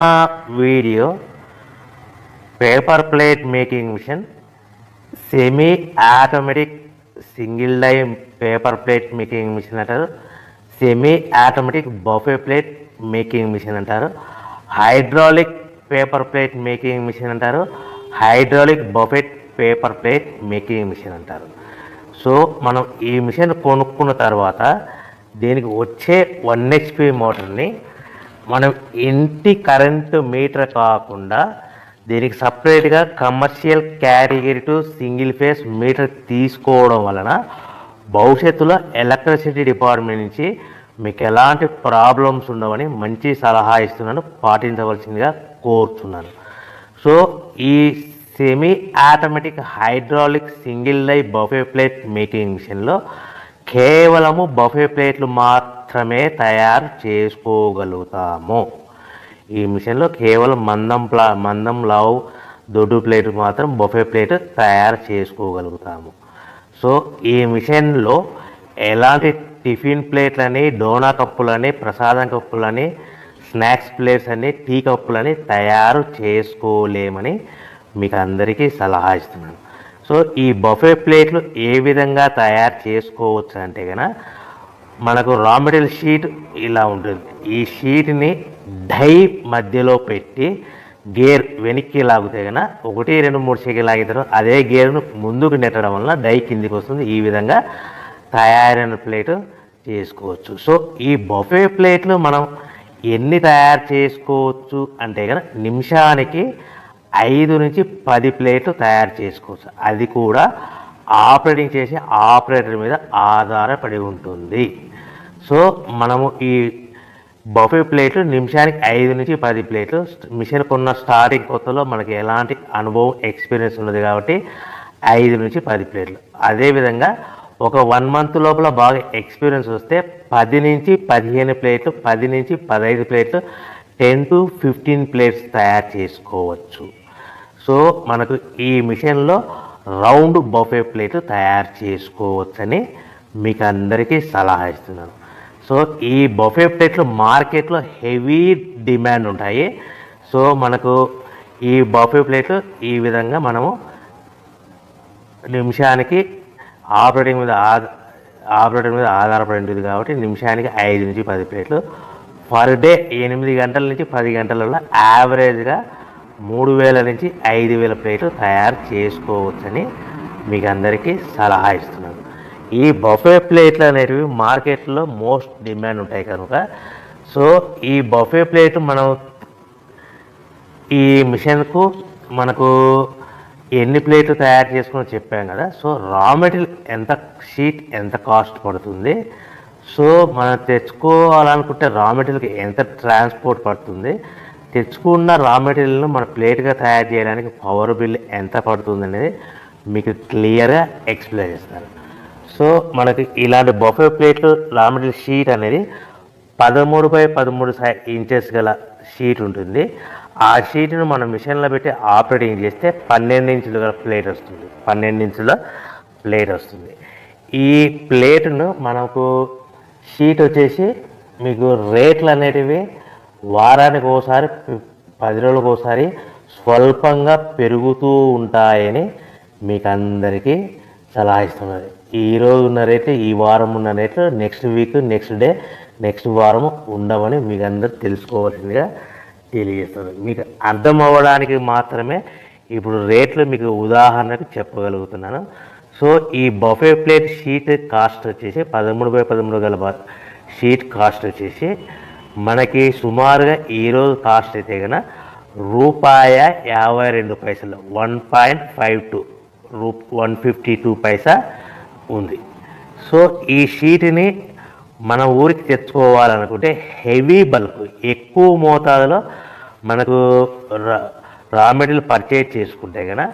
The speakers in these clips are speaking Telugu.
Video paper plate making machine, semi automatic single die paper plate making machine అంటారు, semi automatic buffet plate making machine అంటారు, hydraulic paper plate making machine అంటారు, hydraulic buffet paper plate making machine అంటారు. సో మనం ఈ మిషన్ కొనుక్కున్న తర్వాత దీనికి వచ్చే 1 HP మోటార్ని మనం ఇంటి కరెంటు మీటర్ కాకుండా దీనికి సపరేట్గా commercial category to single phase metre తీసుకోవడం వలన భవిష్యత్తులో ఎలక్ట్రిసిటీ డిపార్ట్మెంట్ నుంచి మీకు ఎలాంటి ప్రాబ్లమ్స్ ఉండవని మంచి సలహా ఇస్తున్నాను, పాటించవలసిందిగా కోరుతున్నాను. సో ఈ semi automatic hydraulic single die buffet plate making మిషన్లో కేవలము బఫే ప్లేట్లు మాత్రమే తయారు చేసుకోగలుగుతాము. ఈ మిషన్లో కేవలం మందం లావు దొడ్డు ప్లేట్ మాత్రం బఫే ప్లేట్ తయారు చేసుకోగలుగుతాము. సో ఈ మిషన్లో ఎలాంటి టిఫిన్ ప్లేట్లని, డోనా కప్పులని, ప్రసాదం కప్పులని, స్నాక్స్ ప్లేట్స్ అని, టీ కప్పులని తయారు చేసుకోలేమని మీకు అందరికీ సలహా ఇస్తున్నాను. సో ఈ బఫే ప్లేట్లు ఏ విధంగా తయారు చేసుకోవచ్చు అంటే కనుక మనకు రా మెటీరియల్ షీట్ ఇలా ఉంటుంది. ఈ షీట్ని డై మధ్యలో పెట్టి గేర్ వెనక్కి లాగితే కనుక 1, 2, 3 సెకండ్లు లాగితే అదే గేర్ను ముందుకు నెట్టడం వలన డై కిందికి వస్తుంది. ఈ విధంగా తయారైన ప్లేట్ చేసుకోవచ్చు. సో ఈ బఫే ప్లేట్లు మనం ఎన్ని తయారు చేసుకోవచ్చు అంటే కనుక నిమిషానికి 5 నుంచి 10 ప్లేట్లు తయారు చేసుకోవచ్చు. అది కూడా ఆపరేటింగ్ చేసే ఆపరేటర్ మీద ఆధారపడి ఉంటుంది. సో మనము ఈ బఫే ప్లేట్లు నిమిషానికి 5 నుంచి 10 ప్లేట్లు, మిషన్ కొన్న స్టార్టింగ్ కొత్తలో మనకి ఎలాంటి అనుభవం ఎక్స్పీరియన్స్ ఉన్నది కాబట్టి 5 నుంచి 10 ప్లేట్లు. అదేవిధంగా ఒక 1 మంత్ లోపల బాగా ఎక్స్పీరియన్స్ వస్తే 10 నుంచి 15 ప్లేట్లు, 10 నుంచి 15 ప్లేట్లు, 10 to 15 ప్లేట్స్ తయారు చేసుకోవచ్చు. సో మనకు ఈ మిషన్లో రౌండ్ బఫే ప్లేట్ తయారు చేసుకోవచ్చని మీకు అందరికీ సలహా ఇస్తున్నాను. సో ఈ బఫే ప్లేట్లు మార్కెట్లో హెవీ డిమాండ్ ఉంటాయి. సో మనకు ఈ బఫే ప్లేట్లు ఈ విధంగా మనము నిమిషానికి ఆపరేటర్ మీద ఆధారపడి ఉంటుంది కాబట్టి నిమిషానికి 5 నుంచి 10 ప్లేట్లు, పర్ డే 8 గంటల నుంచి 10 గంటలలో యావరేజ్గా 3000 నుంచి 5000 ప్లేట్లు తయారు చేసుకోవచ్చని మీకు అందరికీ సలహా ఇస్తున్నాను. ఈ బఫే ప్లేట్లు అనేటివి మార్కెట్లో మోస్ట్ డిమాండ్ ఉంటాయి కనుక సో ఈ బఫే ప్లేట్ మనం ఈ మిషన్కు మనకు ఎన్ని ప్లేట్లు తయారు చేసుకుని చెప్పాం కదా. సో రా మెటీరియల్ షీట్ ఎంత కాస్ట్ పడుతుంది, సో మనం తెచ్చుకోవాలనుకుంటే రా మెటీరియల్కి ఎంత ట్రాన్స్పోర్ట్ పడుతుంది, తెచ్చుకున్న రా మెటీరియల్ను మన ప్లేట్గా తయారు చేయడానికి పవర్ బిల్ ఎంత పడుతుంది అనేది మీకు క్లియర్గా ఎక్స్ప్లెయిన్ చేస్తారు. సో మనకి ఇలాంటి బఫే ప్లేట్లు రా మెటీరియల్ షీట్ అనేది 13x13 ఇంచెస్ గల షీట్ ఉంటుంది. ఆ షీట్ను మనం మిషన్లో పెట్టి ఆపరేటింగ్ చేస్తే 12 ఇంచుల ప్లేట్ వస్తుంది. 12 ఇంచుల ప్లేట్ వస్తుంది. ఈ ప్లేట్ను మనకు షీట్ వచ్చేసి మీకు రేట్లు అనేటివి వారానికి ఒకసారి, 10 రోజులకు ఒకసారి స్వల్పంగా పెరుగుతూ ఉంటాయని మీకు అందరికీ సలహా ఇస్తున్నది. ఈరోజు ఉన్న రేట్లు, ఈ వారం ఉన్న రేట్లు next week, next day, next వారం ఉండవని మీకు అందరూ తెలుసుకోవాల్సిందిగా తెలియజేస్తుంది. మీకు అర్థం అవ్వడానికి మాత్రమే ఇప్పుడు రేట్లు మీకు ఉదాహరణకు చెప్పగలుగుతున్నాను. సో ఈ బఫే ప్లేట్ షీట్ కాస్ట్ వచ్చేసి 13x13 గల షీట్ కాస్ట్ వచ్చేసి మనకి సుమారుగా ఈరోజు కాస్ట్ అయితే కనుక ₹52, 1.52 152 పైసా ఉంది. సో ఈ షీట్ని మన ఊరికి తెచ్చుకోవాలనుకుంటే హెవీ బల్క్, ఎక్కువ మోతాదులో మనకు రా మెటీరియల్ పర్చేజ్ చేసుకుంటే కనుక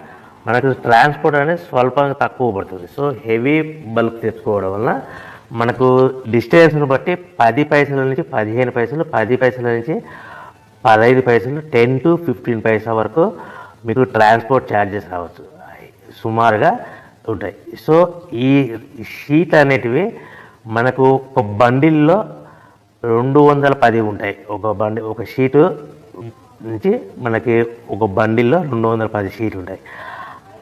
మనకు ట్రాన్స్పోర్ట్ అనేది స్వల్పంగా తక్కువ పడుతుంది. సో హెవీ బల్క్ తెచ్చుకోవడం వల్ల మనకు డిస్టెన్స్ను బట్టి 10 పైసల నుంచి 15 పైసలు, 10 పైసల నుంచి 15 పైసలు, 10 to 15 పైసా వరకు మీకు ట్రాన్స్పోర్ట్ ఛార్జెస్ రావచ్చు, సుమారుగా ఉంటాయి. సో ఈ షీట్ అనేటివి మనకు ఒక బండిల్లో 210 ఉంటాయి. ఒక షీటు నుంచి మనకి ఒక బండిల్లో 210 షీట్లు ఉంటాయి.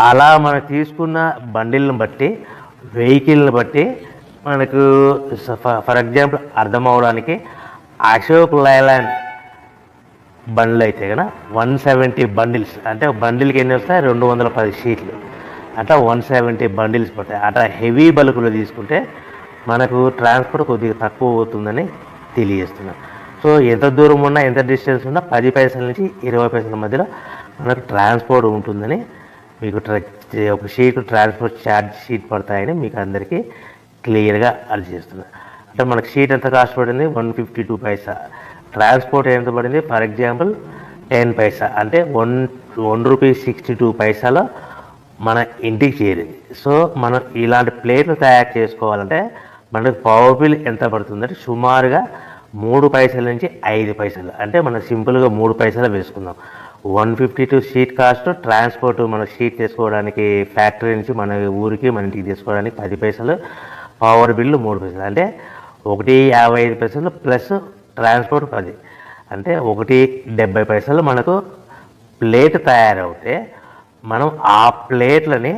అలా మనం తీసుకున్న బండిల్ని బట్టి, వెహికల్ని బట్టి మనకు ఫర్ ఎగ్జాంపుల్ అర్థం అవడానికి అశోక్ లైలాండ్ బండ్లు అయితే కనుక 170 బండిల్స్, అంటే బండిల్కి ఎన్ని వస్తాయి 210 షీట్లు, అట్లా 170 బండిల్స్ పడతాయి. అట్లా హెవీ బల్కులు తీసుకుంటే మనకు ట్రాన్స్పోర్ట్ కొద్దిగా తక్కువ అవుతుందని తెలియజేస్తున్నాను. సో ఎంత దూరం ఉన్నా, ఎంత డిస్టెన్స్ ఉన్నా 10 పైసల నుంచి 20 పైసల మధ్యలో మనకు ట్రాన్స్పోర్ట్ ఉంటుందని మీకు ఒక షీట్ ట్రాన్స్పోర్ట్ ఛార్జ్ షీట్ పడతాయని మీకు అందరికీ క్లియర్గా అర్థం చేస్తున్నాను. అంటే మనకు షీట్ ఎంత కాస్ట్ పడింది 152 పైసా, ట్రాన్స్పోర్ట్ ఎంత పడింది ఫర్ ఎగ్జాంపుల్ 10 పైసా, అంటే 1 రూపీ 62 పైసాలో మన ఇంటికి చేరింది. సో మనం ఇలాంటి ప్లేట్లు తయారు చేసుకోవాలంటే మనకు పవర్ బిల్ ఎంత పడుతుందంటే సుమారుగా 3 పైసల నుంచి 5 పైసలు, అంటే మనం సింపుల్గా 3 పైసలు వేసుకుందాం. 152 షీట్ కాస్ట్, ట్రాన్స్పోర్ట్ మన షీట్ తీసుకోవడానికి ఫ్యాక్టరీ నుంచి మన ఊరికి మన ఇంటికి తీసుకోవడానికి 10 పైసలు, పవర్ బిల్లు 3 పైసలు, అంటే 1.55 పైసలు ప్లస్ ట్రాన్స్పోర్ట్ 10, అంటే 1.70 పైసలు మనకు ప్లేట్ తయారవుతే మనం ఆ ప్లేట్లని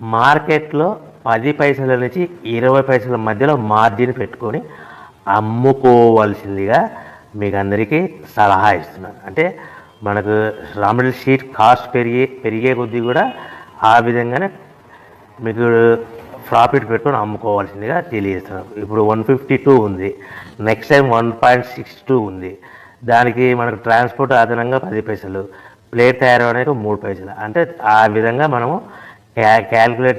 మార్కెట్లో 10 పైసల నుంచి 20 పైసల మధ్యలో మార్జిన్ పెట్టుకొని అమ్ముకోవాల్సిందిగా మీకు అందరికీ సలహా ఇస్తున్నాను. అంటే మనకు రా మెటీరియల్ షీట్ కాస్ట్ పెరిగే కొద్దీ కూడా ఆ విధంగానే మీకు ప్రాఫిట్ పెట్టుకొని అమ్ముకోవాల్సిందిగా తెలియజేస్తున్నాను. ఇప్పుడు 152 ఉంది, నెక్స్ట్ టైం 1.62 ఉంది, దానికి మనకు ట్రాన్స్పోర్ట్ అదనంగా 10 పైసలు, ప్లేట్ తయారు అనేది 3 పైసలు, అంటే ఆ విధంగా మనము క్యాల్కులేట్